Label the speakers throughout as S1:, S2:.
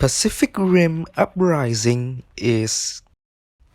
S1: Pacific Rim Uprising is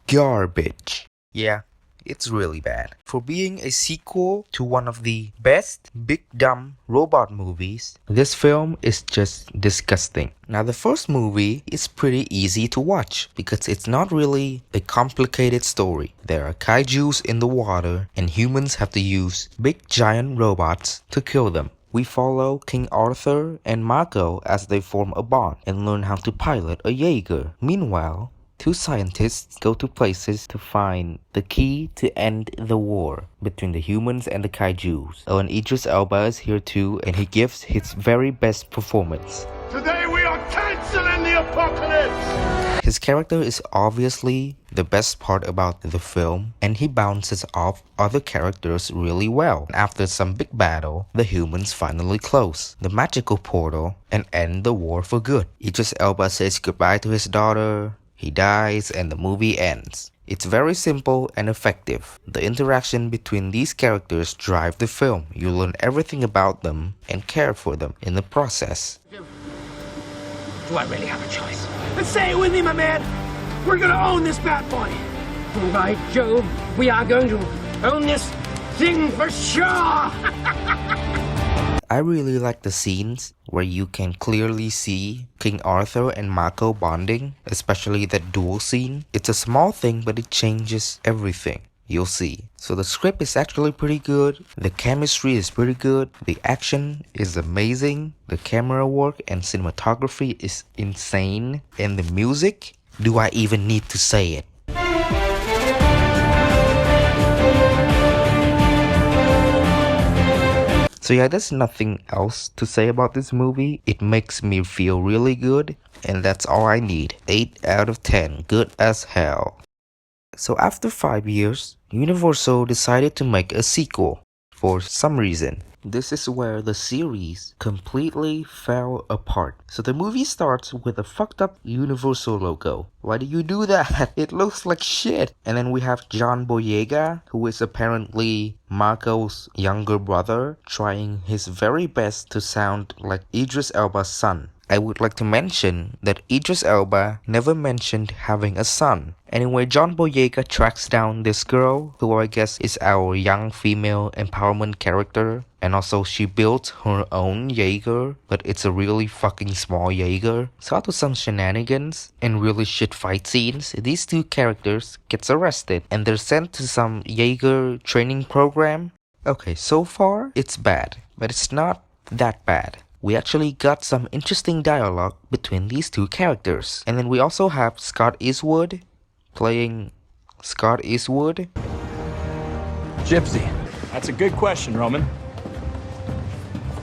S1: garbage. Yeah, it's really bad. For being a sequel to one of the best big dumb robot movies, this film is just disgusting. Now the first movie is pretty easy to watch because it's not really a complicated story. There are kaijus in the water and humans have to use big giant robots to kill them. We follow King Arthur and Mako as they form a bond and learn how to pilot a Jaeger. Meanwhile, two scientists go to places to find the key to end the war between the humans and the kaijus. Oh, and Idris Elba is here too, and he gives his very best performance.
S2: Today we are canceling the apocalypse!
S1: His character is obviously the best part about the film, and he bounces off other characters really well. After some big battle, the humans finally close the magical portal and end the war for good. Idris Elba says goodbye to his daughter, he dies, and the movie ends. It's very simple and effective. The interaction between these characters drive the film. You learn everything about them and care for them in the process.
S3: Do I really have a choice? Let's say it with me, my man! We're gonna own this bad boy! By Jove, we are going to own this thing for sure!
S1: I really like the scenes where you can clearly see King Arthur and Mako bonding, especially that duel scene. It's a small thing, but it changes everything. You'll see. So the script is actually pretty good, the chemistry is pretty good, the action is amazing, the camera work and cinematography is insane, and the music, do I even need to say it? So yeah, there's nothing else to say about this movie. It makes me feel really good, and that's all I need. 8 out of 10, good as hell. So after 5 years, Universal decided to make a sequel for some reason. This is where the series completely fell apart. So the movie starts with a fucked up Universal logo. Why do you do that? It looks like shit. And then we have John Boyega, who is apparently Mako's younger brother, trying his very best to sound like Idris Elba's son. I would like to mention that Idris Elba never mentioned having a son. Anyway, John Boyega tracks down this girl, who I guess is our young female empowerment character. And also she built her own Jaeger, but it's a really fucking small Jaeger. So after some shenanigans and really shit fight scenes, these two characters gets arrested and they're sent to some Jaeger training program. Okay, so far it's bad, but it's not that bad. We actually got some interesting dialogue between these two characters. And then we also have Scott Eastwood playing Scott Eastwood.
S4: Gypsy. That's a good question, Roman.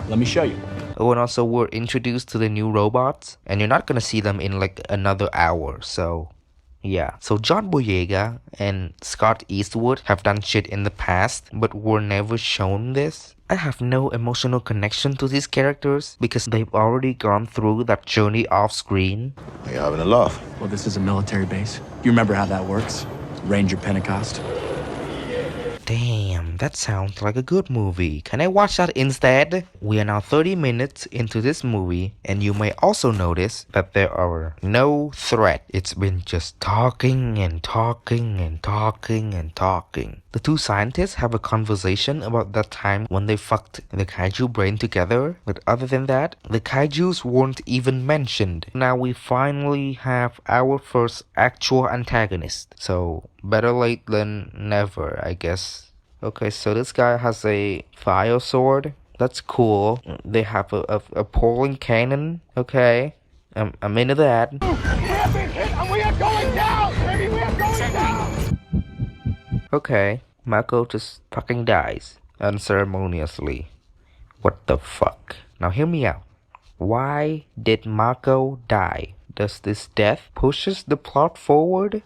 S4: Let me show you.
S1: Oh, and also we're introduced to the new robots, and you're not gonna see them in like another hour, so yeah. So John Boyega and Scott Eastwood have done shit in the past, but were never shown this. I have no emotional connection to these characters because they've already gone through that journey off screen.
S2: Are you having a laugh?
S4: Well, this is a military base. You remember how that works? Ranger Pentecost.
S1: Damn, that sounds like a good movie. Can I watch that instead? We are now 30 minutes into this movie, and you may also notice that there are no threat. It's been just talking and talking and talking and talking. The two scientists have a conversation about that time when they fucked the kaiju brain together, but other than that, the kaijus weren't even mentioned. Now we finally have our first actual antagonist, so better late than never, I guess. Okay, so this guy has a fire sword. That's cool. They have a polling cannon. Okay, I'm into that.
S2: We have been hit and we are going down! Baby, we are going down!
S1: Okay, Mako just fucking dies unceremoniously. What the fuck? Now hear me out. Why did Mako die? Does this death pushes the plot forward?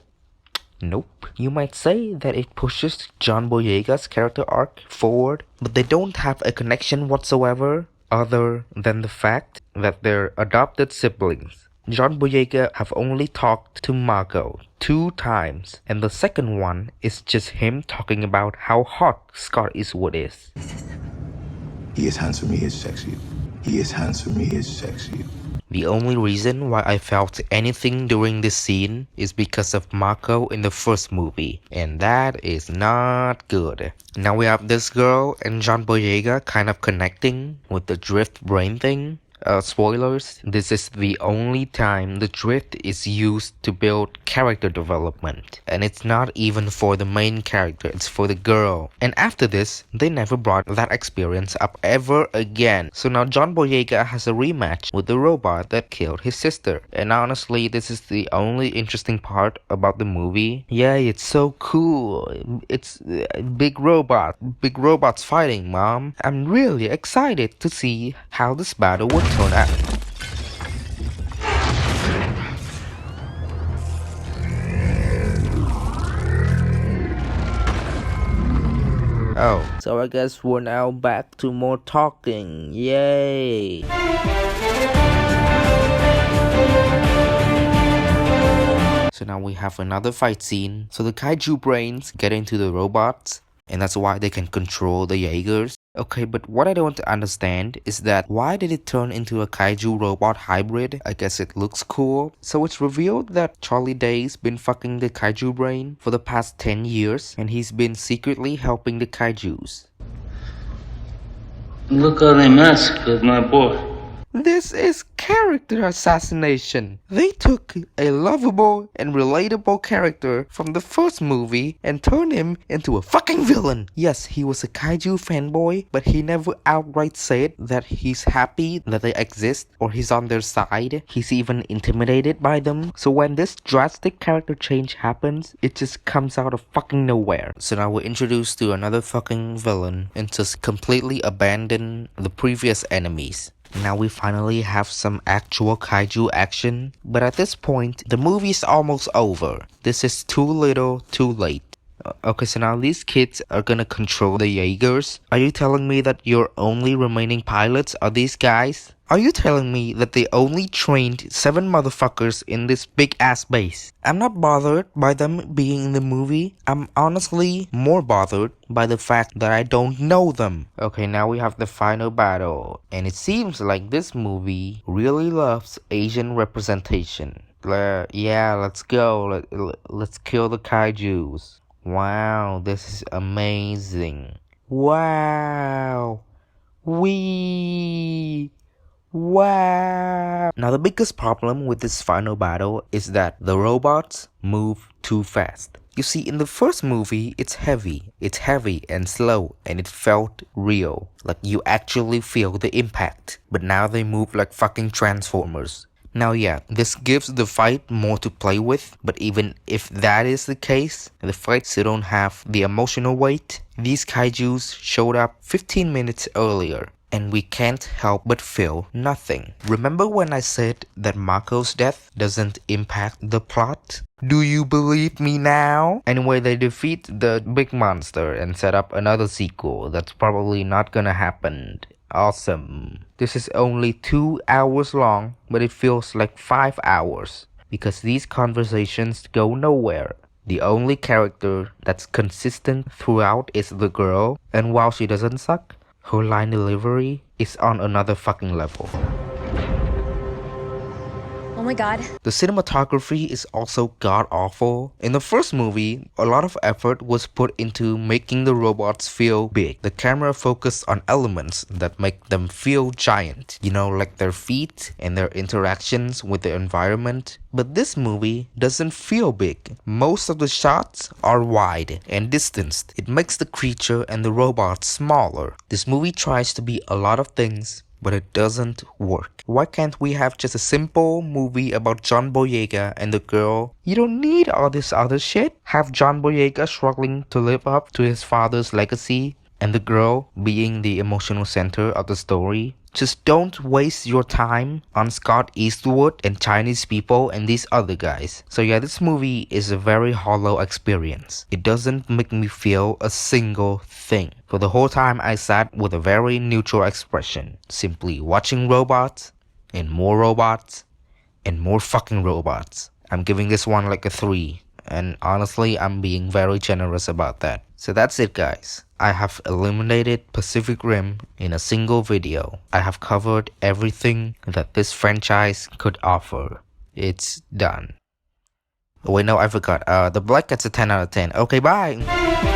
S1: Nope. You might say that it pushes John Boyega's character arc forward, but they don't have a connection whatsoever other than the fact that they're adopted siblings. John Boyega have only talked to Mako 2 times, and the second one is just him talking about how hot Scott Eastwood is.
S5: He is handsome, he is sexy. He is handsome, he is sexy.
S1: The only reason why I felt anything during this scene is because of Mako in the first movie, and that is not good. Now we have this girl and John Boyega kind of connecting with the drift brain thing. Spoilers, this is the only time the drift is used to build character development. And it's not even for the main character, it's for the girl. And after this, they never brought that experience up ever again. So now John Boyega has a rematch with the robot that killed his sister. And honestly, this is the only interesting part about the movie. Yeah, it's so cool. It's big robots fighting, mom. I'm really excited to see how this battle would turn out. Oh, so I guess we're now back to more talking. Yay! So now we have another fight scene. So the kaiju brains get into the robots, and that's why they can control the Jaegers. Okay, but what I don't understand is that why did it turn into a kaiju robot hybrid? I guess it looks cool. So it's revealed that Charlie Day's been fucking the kaiju brain for the past 10 years, and he's been secretly helping the kaijus.
S5: Look how they massacred my boy.
S1: This is character assassination. They took a lovable and relatable character from the first movie and turned him into a fucking villain. Yes, he was a kaiju fanboy, but he never outright said that he's happy that they exist or he's on their side. He's even intimidated by them. So when this drastic character change happens, it just comes out of fucking nowhere. So now we're introduced to another fucking villain and just completely abandon the previous enemies. Now we finally have some actual kaiju action, but at this point, the movie is almost over. This is too little, too late. Okay, so now these kids are gonna control the Jaegers. Are you telling me that your only remaining pilots are these guys? Are you telling me that they only trained 7 motherfuckers in this big ass base? I'm not bothered by them being in the movie. I'm honestly more bothered by the fact that I don't know them. Okay, now we have the final battle. And it seems like this movie really loves Asian representation. Yeah, let's go. Let's kill the kaijus. Wow, this is amazing. Wow. Wow. Now the biggest problem with this final battle is that the robots move too fast. You see, in the first movie, it's heavy and slow, and it felt real. Like you actually feel the impact. But now they move like fucking Transformers. Now yeah, this gives the fight more to play with, but even if that is the case, the fights still don't have the emotional weight. These kaijus showed up 15 minutes earlier, and we can't help but feel nothing. Remember when I said that Mako's death doesn't impact the plot? Do you believe me now? Anyway, they defeat the big monster and set up another sequel that's probably not gonna happen. Awesome. This is only 2 hours long, but it feels like 5 hours because these conversations go nowhere. The only character that's consistent throughout is the girl, and while she doesn't suck, her line delivery is on another fucking level.
S6: Oh my god.
S1: The cinematography is also god-awful. In the first movie, a lot of effort was put into making the robots feel big. The camera focused on elements that make them feel giant. You know, like their feet and their interactions with the environment. But this movie doesn't feel big. Most of the shots are wide and distanced. It makes the creature and the robots smaller. This movie tries to be a lot of things, but it doesn't work. Why can't we have just a simple movie about John Boyega and the girl? You don't need all this other shit. Have John Boyega struggling to live up to his father's legacy and the girl being the emotional center of the story. Just don't waste your time on Scott Eastwood and Chinese people and these other guys. So yeah, this movie is a very hollow experience. It doesn't make me feel a single thing. For the whole time I sat with a very neutral expression, simply watching robots and more fucking robots. I'm giving this one like a 3. and honestly, I'm being very generous about that. So that's it, guys. I have eliminated Pacific Rim in a single video. I have covered everything that this franchise could offer. It's done. Oh, wait, no, I forgot. The Black gets a 10 out of 10. Okay, bye!